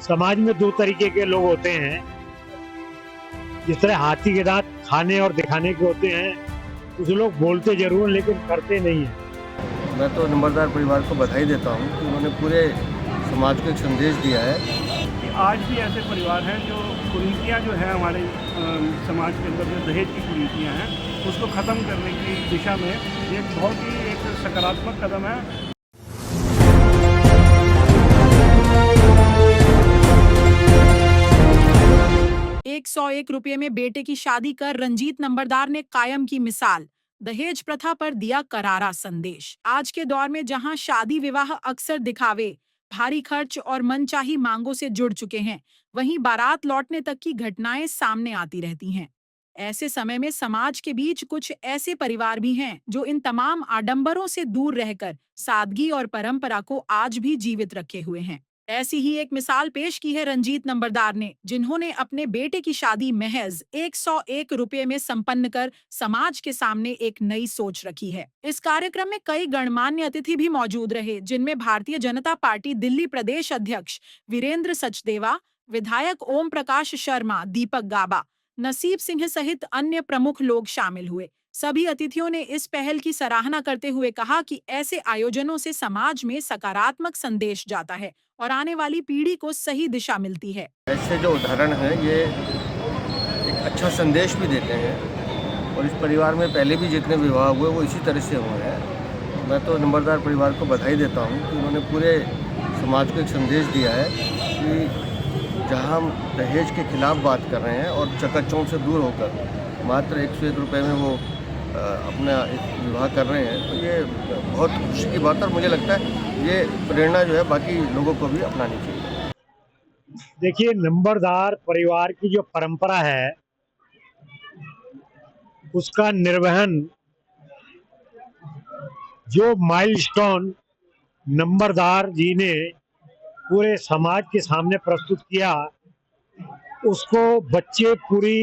समाज में दो तरीके के लोग होते हैं। जिस तरह हाथी के दांत खाने और दिखाने के होते हैं, कुछ लोग बोलते जरूर लेकिन करते नहीं हैं। मैं तो नंबरदार परिवार को बधाई देता हूं कि उन्होंने पूरे समाज को एक संदेश दिया है कि आज भी ऐसे परिवार हैं जो कुरीतियाँ जो है हमारे समाज के अंदर जो दहेज की कुरीतियाँ हैं उसको ख़त्म करने की दिशा में एक बहुत ही एक सकारात्मक कदम है। 101 रुपये में बेटे की शादी कर रंजीत नंबरदार ने कायम की मिसाल। दहेज प्रथा पर दिया करारा संदेश। आज के दौर में जहां शादी विवाह अक्सर दिखावे, भारी खर्च और मनचाही मांगों से जुड़ चुके हैं, वहीं बारात लौटने तक की घटनाएं सामने आती रहती हैं। ऐसे समय में समाज के बीच कुछ ऐसे परिवार भी हैं जो इन तमाम आडंबरों से दूर रहकर सादगी और परंपरा को आज भी जीवित रखे हुए हैं। ऐसी ही एक मिसाल पेश की है रंजीत नंबरदार ने, जिन्होंने अपने बेटे की शादी महज 101 रुपये में संपन्न कर समाज के सामने एक नई सोच रखी है। इस कार्यक्रम में कई गणमान्य अतिथि भी मौजूद रहे, जिनमें भारतीय जनता पार्टी दिल्ली प्रदेश अध्यक्ष वीरेंद्र सचदेवा, विधायक ओम प्रकाश शर्मा, दीपक गाबा, नसीब सिंह सहित अन्य प्रमुख लोग शामिल हुए। सभी अतिथियों ने इस पहल की सराहना करते हुए कहा कि ऐसे आयोजनों से समाज में सकारात्मक संदेश जाता है और आने वाली पीढ़ी को सही दिशा मिलती है। ऐसे जो उदाहरण हैं ये एक अच्छा संदेश भी देते हैं और इस परिवार में पहले भी जितने विवाह हुए वो इसी तरह से हुए हैं। मैं तो नंबरदार परिवार को बधाई देता हूं कि उन्होंने पूरे समाज को एक संदेश दिया है कि जहां हम दहेज के खिलाफ बात कर रहे हैं और चकाचौंध से दूर होकर मात्र 101 रुपये में वो अपना एक विवाह कर रहे हैं, तो ये बहुत खुशी की बात है और मुझे लगता है ये प्रेरणा जो है बाकी लोगों को भी अपनानी चाहिए। देखिए, नंबरदार परिवार की जो परंपरा है उसका निर्वहन, जो माइलस्टोन नंबरदार जी ने पूरे समाज के सामने प्रस्तुत किया, उसको बच्चे पूरी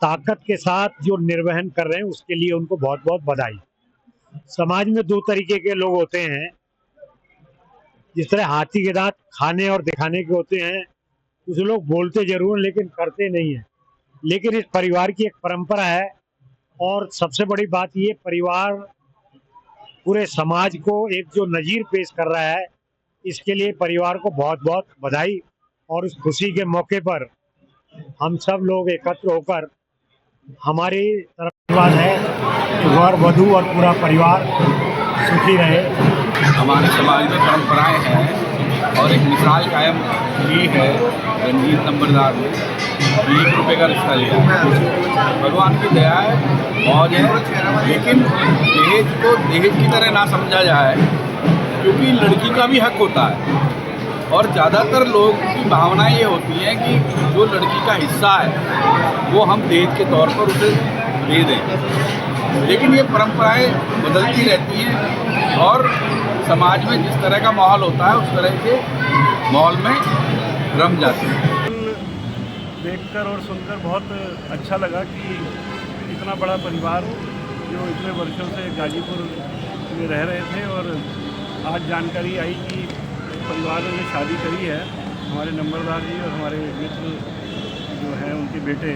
ताकत के साथ जो निर्वहन कर रहे हैं उसके लिए उनको बहुत बहुत बधाई। समाज में दो तरीके के लोग होते हैं। जिस तरह हाथी के दांत खाने और दिखाने के होते हैं, कुछ लोग बोलते जरूर लेकिन करते नहीं हैं। लेकिन इस परिवार की एक परंपरा है और सबसे बड़ी बात ये, परिवार पूरे समाज को एक जो नजीर पेश कर रहा है, इसके लिए परिवार को बहुत बहुत बधाई। और इस खुशी के मौके पर हम सब लोग एकत्र होकर हमारी तरफ है कि वर वधू और पूरा परिवार सुखी रहे। हमारे समाज में परंपराएं हैं और एक मिसाल कायम की है रंजीत नंबरदार ने। 1 रुपये का रिश्ता लिया, भगवान की दया है, मौज है, लेकिन दहेज को दहेज की तरह ना समझा जाए, क्योंकि लड़की का भी हक होता है। और ज़्यादातर लोग की भावनाएं ये होती हैं कि जो लड़की का हिस्सा है वो हम दहेज के तौर पर उसे दे दें, लेकिन ये परंपराएं बदलती रहती हैं और समाज में जिस तरह का माहौल होता है उस तरह के माहौल में रम जाते हैं। देखकर और सुनकर बहुत अच्छा लगा कि इतना बड़ा परिवार जो इतने वर्षों से गाजीपुर में रह रहे थे और आज जानकारी आई कि परिवार ने शादी करी है। हमारे नंबरदार जी और हमारे मित्र जो हैं उनके बेटे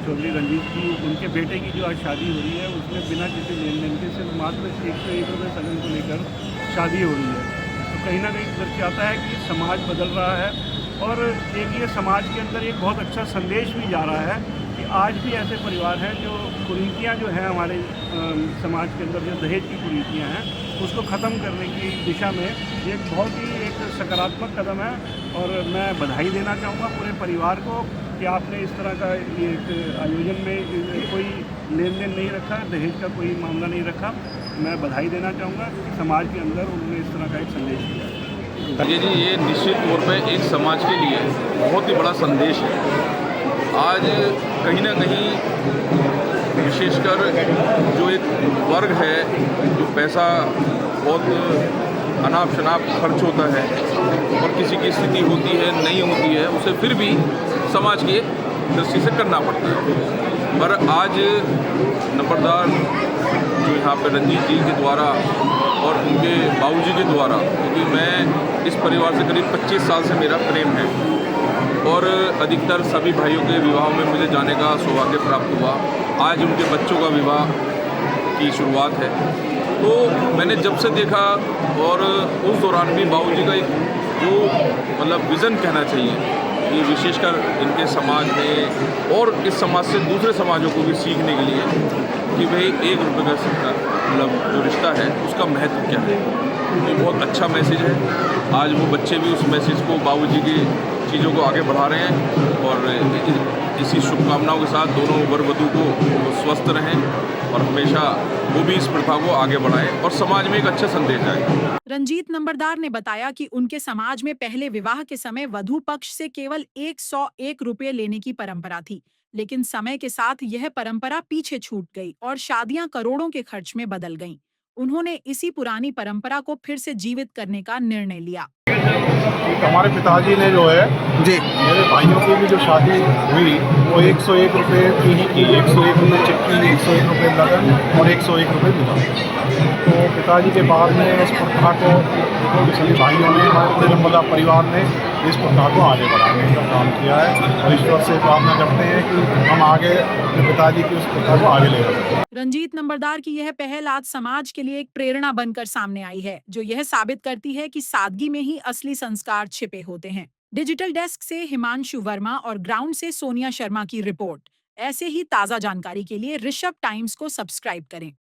चौधरी रंजीत जी, उनके बेटे की जो आज शादी हो रही है उसमें बिना किसी लेन देन के सिर्फ मात्र 101 रुपये सगन को लेकर शादी हो रही है। तो कहीं ना कहीं दर्शाता है कि समाज बदल रहा है और एक ये समाज के अंदर एक बहुत अच्छा संदेश भी जा रहा है कि आज भी ऐसे परिवार हैं जो कुरीतियाँ जो हैं हमारे समाज के अंदर जो दहेज की कुरीतियाँ हैं उसको ख़त्म करने की दिशा में एक बहुत ही एक सकारात्मक कदम है। और मैं बधाई देना चाहूँगा पूरे परिवार को कि आपने इस तरह का एक आयोजन में कोई लेन देन नहीं रखा, दहेज का कोई मामला नहीं रखा। मैं बधाई देना चाहूँगा कि समाज के अंदर उन्होंने इस तरह का एक संदेश दिया। ये निश्चित तौर पे एक समाज के लिए बहुत ही बड़ा संदेश है। आज कहीं ना कहीं विशेषकर जो एक वर्ग है, जो पैसा बहुत अनाप शनाप खर्च होता है और किसी की स्थिति होती है नहीं होती है, उसे फिर भी समाज की एक दृष्टि से करना पड़ता है। पर आज नंबरदार जो यहाँ पे रंजीत जी के द्वारा और उनके बाबूजी के द्वारा, क्योंकि मैं इस परिवार से करीब 25 साल से मेरा प्रेम है और अधिकतर सभी भाइयों के विवाह में मुझे जाने का सौभाग्य प्राप्त हुआ। आज उनके बच्चों का विवाह की शुरुआत है, तो मैंने जब से देखा और उस दौरान भी बाबूजी का एक जो मतलब विज़न कहना चाहिए कि विशेषकर इनके समाज में और इस समाज से दूसरे समाजों को भी सीखने के लिए कि भाई 1 रुपये का सिक्का मतलब जो रिश्ता है उसका महत्व क्या है। ये बहुत अच्छा मैसेज है। आज वो बच्चे भी उस मैसेज को, बाबूजी की चीज़ों को आगे बढ़ा रहे हैं और इसी शुभकामनाओं के साथ दोनों वर वधू को स्वस्थ रहें और हमेशा वो भी इस प्रथा को आगे बढ़ाएं और समाज में एक अच्छा संदेश जाए। रंजीत नंबरदार ने बताया कि उनके समाज में पहले विवाह के समय वधू पक्ष से केवल 101 रुपये लेने की परंपरा थी, लेकिन समय के साथ यह परंपरा पीछे छूट गई और शादियां करोड़ों के खर्च में बदल गईं। उन्होंने इसी पुरानी परंपरा को फिर से जीवित करने का निर्णय लिया। हमारे पिताजी ने जो है जी, मेरे भाइयों की भी जो शादी हुई वो 101 रुपये की ही की। 101 रुपये चिट्ठी, 101 रुपये लगन और 101 रुपये विवाह। तो पिताजी के बाद में इस प्रथा को सभी भाइयों ने, हमारे नंबरदार परिवार ने इस प्रथा को आगे बढ़ाने का काम किया है और ईश्वर से प्रार्थना करते हैं कि हम आगे अपने पिताजी की उस प्रथा को आगे ले जाएं। रंजीत नंबरदार की यह पहल आज समाज के लिए एक प्रेरणा बनकर सामने आई है, जो यह साबित करती है कि सादगी में ही असली संस्कार छिपे होते हैं। डिजिटल डेस्क से हिमांशु वर्मा और ग्राउंड से सोनिया शर्मा की रिपोर्ट। ऐसे ही ताज़ा जानकारी के लिए ऋषभ टाइम्स को सब्सक्राइब करें।